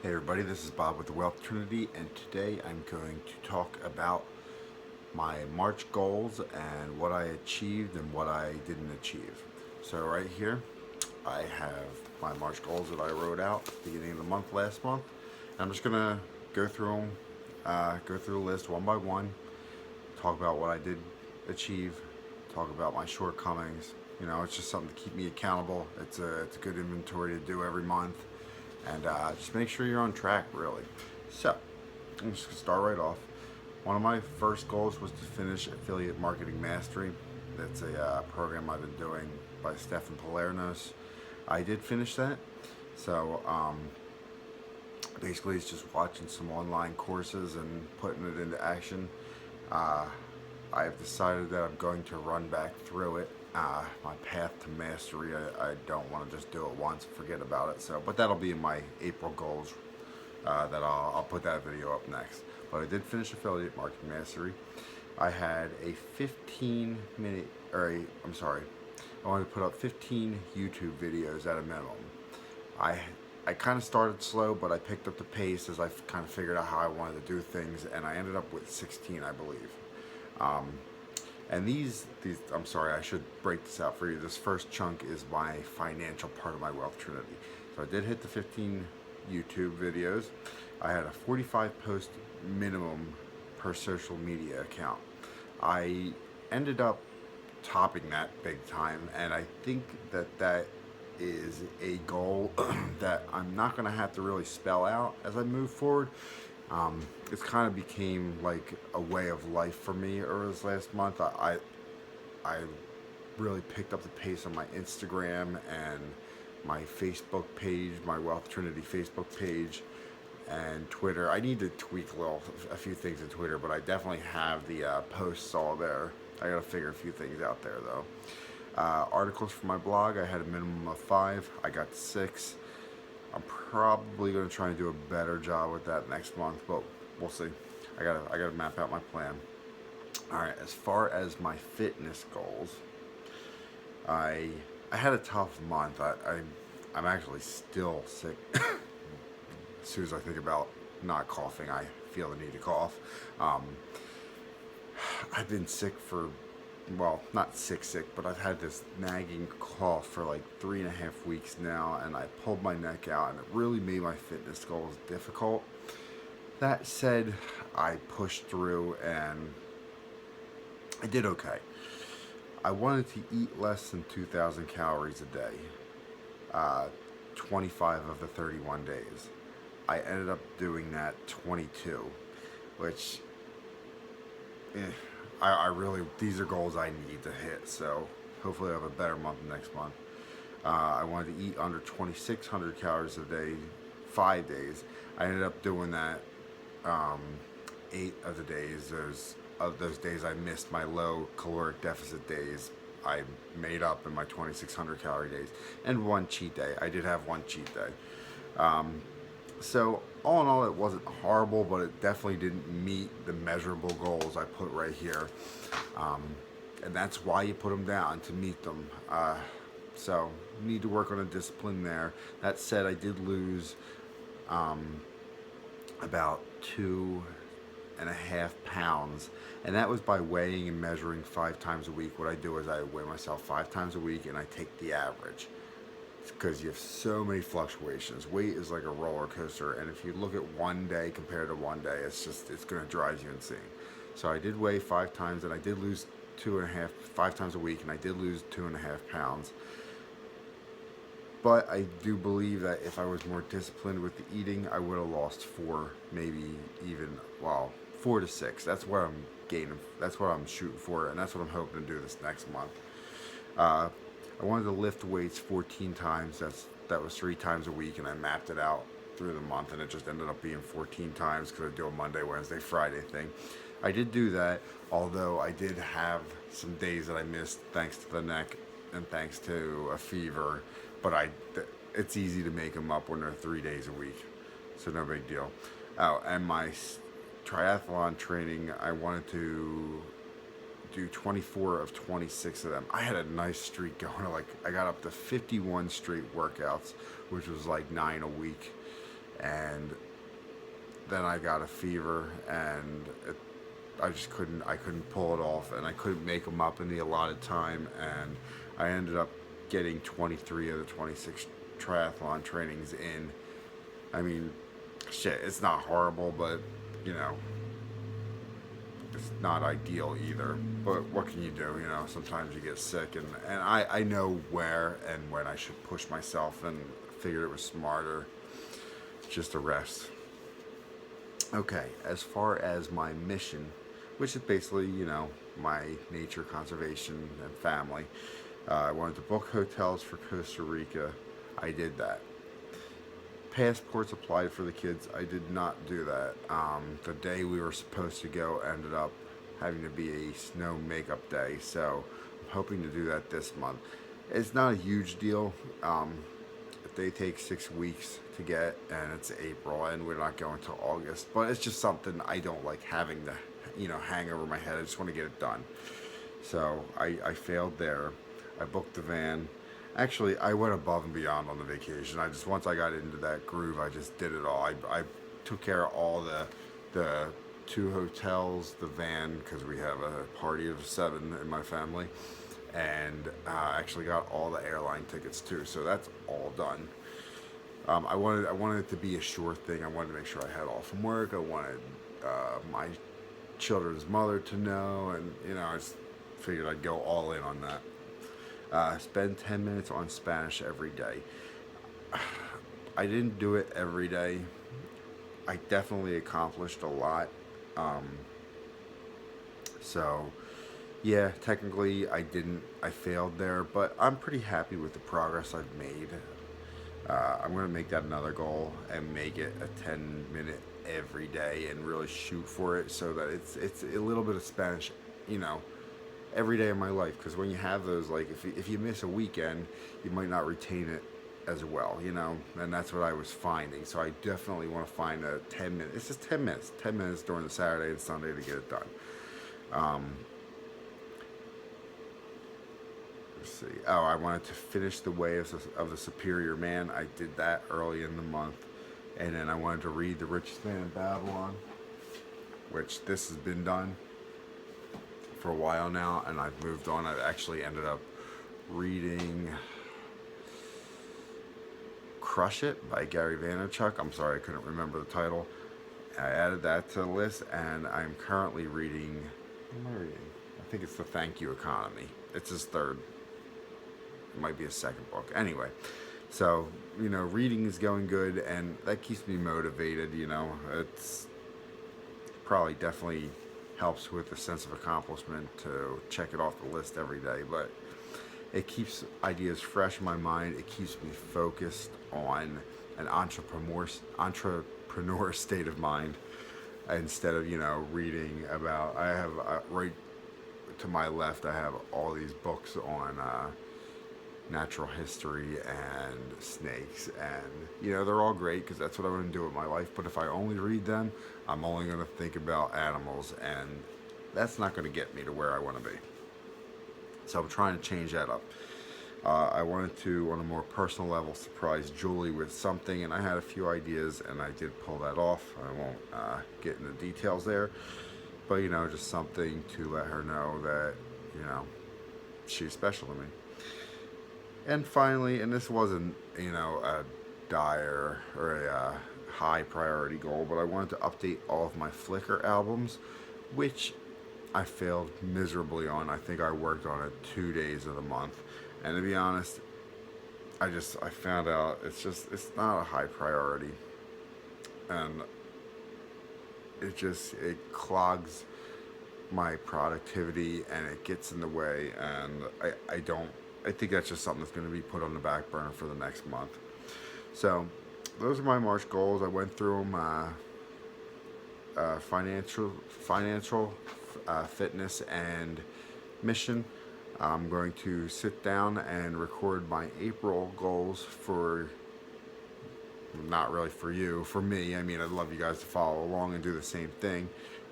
Hey everybody, this is Bob with the Wealth Trinity, and today I'm going to talk about my March goals and what I achieved and what I didn't achieve. So right here, I have my March goals that I wrote out beginning of the month last month. And I'm just gonna go through them, go through the list one by one, talk about what I did achieve, talk about my shortcomings. You know, it's just something to keep me accountable. It's a good inventory to do every month, and just make sure you're on track, really. So, I'm just gonna start right off. One of my first goals was to finish Affiliate Marketing Mastery. That's a program I've been doing by Stefan Palernos. I did finish that. So, basically, it's just watching some online courses and putting it into action. Uh, I've decided that I'm going to run back through it. My path to mastery, I don't want to just do it once and forget about it. So, but that'll be in my April goals. That I'll put that video up next. But I did finish Affiliate Marketing Mastery. I had a 15-minute, I'm sorry, I wanted to put up 15 YouTube videos at a minimum. I I kind of started slow, but I picked up the pace as I kind of figured out how I wanted to do things, and I ended up with 16, I believe. Um, and these, I'm sorry, I should break this out for you. This first chunk is my financial part of my wealth trinity. So I did hit the 15 YouTube videos. I had a 45 post minimum per social media account. I ended up topping that big time, and I think that that is a goal that I'm not going to have to really spell out as I move forward. It's kind of became like a way of life for me over this last month. I really picked up the pace on my Instagram and my Facebook page, my Wealth Trinity Facebook page, and Twitter. I need to tweak a few things in Twitter, but I definitely have the posts all there. I gotta figure a few things out there though. Articles for my blog, I had a minimum of 5. I got 6. I'm probably gonna try and do a better job with that next month, but we'll see. I gotta map out my plan. All right. As far as my fitness goals, I I had a tough month. I'm actually still sick. As soon as I think about not coughing, I feel the need to cough. Um, I've been sick for, well, not sick, but I've had this nagging cough for like 3.5 weeks now, and I pulled my neck out, and it really made my fitness goals difficult. That said, I pushed through and I did okay. I wanted to eat less than 2,000 calories a day, uh, 25 of the 31 days. I ended up doing that 22, which eh, I really, these are goals I need to hit. So hopefully I have a better month next month. I wanted to eat under 2,600 calories a day, 5 days. I ended up doing that um, 8 of the days. Those days I missed my low caloric deficit days. I made up in my 2,600 calorie days, and one cheat day. I did have one cheat day. So all in all, it wasn't horrible, but it definitely didn't meet the measurable goals I put right here, um, and that's why you put them down to meet them. So need to work on a discipline there. That said, I did lose about 2.5 pounds, and that was by weighing and measuring 5 times a week. What I do is I weigh myself 5 times a week, and I take the average because you have so many fluctuations. Weight is like a roller coaster, and if you look at one day compared to one day, it's going to drive you insane. So I did weigh 5 times, and I did lose 5 times a week, and I did lose 2.5 pounds. But I do believe that if I was more disciplined with the eating, I would have lost 4, maybe even, well, 4 to 6. That's what I'm gaining. That's what I'm shooting for, and that's what I'm hoping to do this next month. Uh, I wanted to lift weights 14 times. That was 3 times a week, and I mapped it out through the month, and it just ended up being 14 times because I do a Monday, Wednesday, Friday thing. I did do that, although I did have some days that I missed thanks to the neck and thanks to a fever. But it's easy to make them up when they're 3 days a week, so no big deal. Oh, and my triathlon training, I wanted to do 24 of 26 of them. I had a nice streak going. Like I got up to 51 straight workouts, which was like 9 a week, and then I got a fever, and I just couldn't pull it off, and I couldn't make them up in the allotted time, and I ended up getting 23 of the 26 triathlon trainings in. I mean, shit, it's not horrible, but you know, it's not ideal either. But what can you do? You know, sometimes you get sick, and I know where and when I should push myself, and figured it was smarter just to rest. Okay, as far as my mission, which is basically, you know, my nature conservation and family, I wanted to book hotels for Costa Rica. I did that. Passports applied for the kids. I did not do that. The day we were supposed to go ended up having to be a snow makeup day, so I'm hoping to do that this month. It's not a huge deal. They take 6 weeks to get, and it's April, and we're not going till August. But it's just something I don't like having to, you know, hang over my head. I just want to get it done. So I failed there. I booked the van. Actually, I went above and beyond on the vacation. Once I got into that groove, I just did it all. I took care of all the two hotels, the van, because we have a party of 7 in my family, and actually got all the airline tickets too. So that's all done. I wanted it to be a sure thing. I wanted to make sure I had all from work. I wanted my children's mother to know, and you know, I just figured I'd go all in on that. Spend 10 minutes on Spanish every day. I didn't do it every day. I definitely accomplished a lot. Um, so, yeah, technically I didn't. I failed there, but I'm pretty happy with the progress I've made. I'm going to make that another goal and make it a 10-minute every day and really shoot for it so that it's a little bit of Spanish, you know, every day of my life. Because when you have those, like, if you miss a weekend, you might not retain it as well, you know, and that's what I was finding. So I definitely want to find a 10 minute. It's just 10 minutes during the Saturday and Sunday to get it done. Um, let's see. Oh, I wanted to finish The Way of the Superior Man. I did that early in the month. And then I wanted to read The Richest Man in Babylon, which this has been done for a while now, and I've moved on. I've actually ended up reading Crush It by Gary Vaynerchuk. I'm sorry, I couldn't remember the title. I added that to the list, and I'm currently reading. What am I reading? I think it's The Thank You Economy. It's his third. It might be his second book. Anyway, so, you know, reading is going good, and that keeps me motivated. You know, it's probably definitely helps with a sense of accomplishment to check it off the list every day, but it keeps ideas fresh in my mind. It keeps me focused on an entrepreneur state of mind instead of, you know, reading about. I have right to my left, I have all these books on natural history and snakes, and you know, they're all great because that's what I want to do with my life. But if I only read them, I'm only going to think about animals, and that's not going to get me to where I want to be. So I'm trying to change that up. I wanted to, on a more personal level, surprise Julie with something, and I had a few ideas, and I did pull that off. I won't get into details there, but you know, just something to let her know that, you know, she's special to me. And finally, and this wasn't, you know, a dire or a high priority goal, but I wanted to update all of my Flickr albums, which I failed miserably on. I think I worked on it 2 days of the month. And to be honest, I found out it's not a high priority. And it clogs my productivity, and it gets in the way, and I think that's just something that's going to be put on the back burner for the next month. So those are my March goals. I went through them. Financial, fitness, and mission. I'm going to sit down and record my April goals for, not really for you, for me. I mean, I'd love you guys to follow along and do the same thing,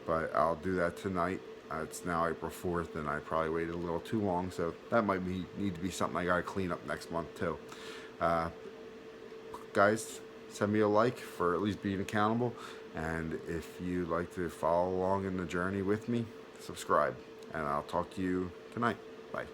but I'll do that tonight. It's now April 4th, and I probably waited a little too long, so that might need to be something I gotta clean up next month too. Guys, send me a like for at least being accountable. And if you like to follow along in the journey with me, subscribe. And I'll talk to you tonight. Bye.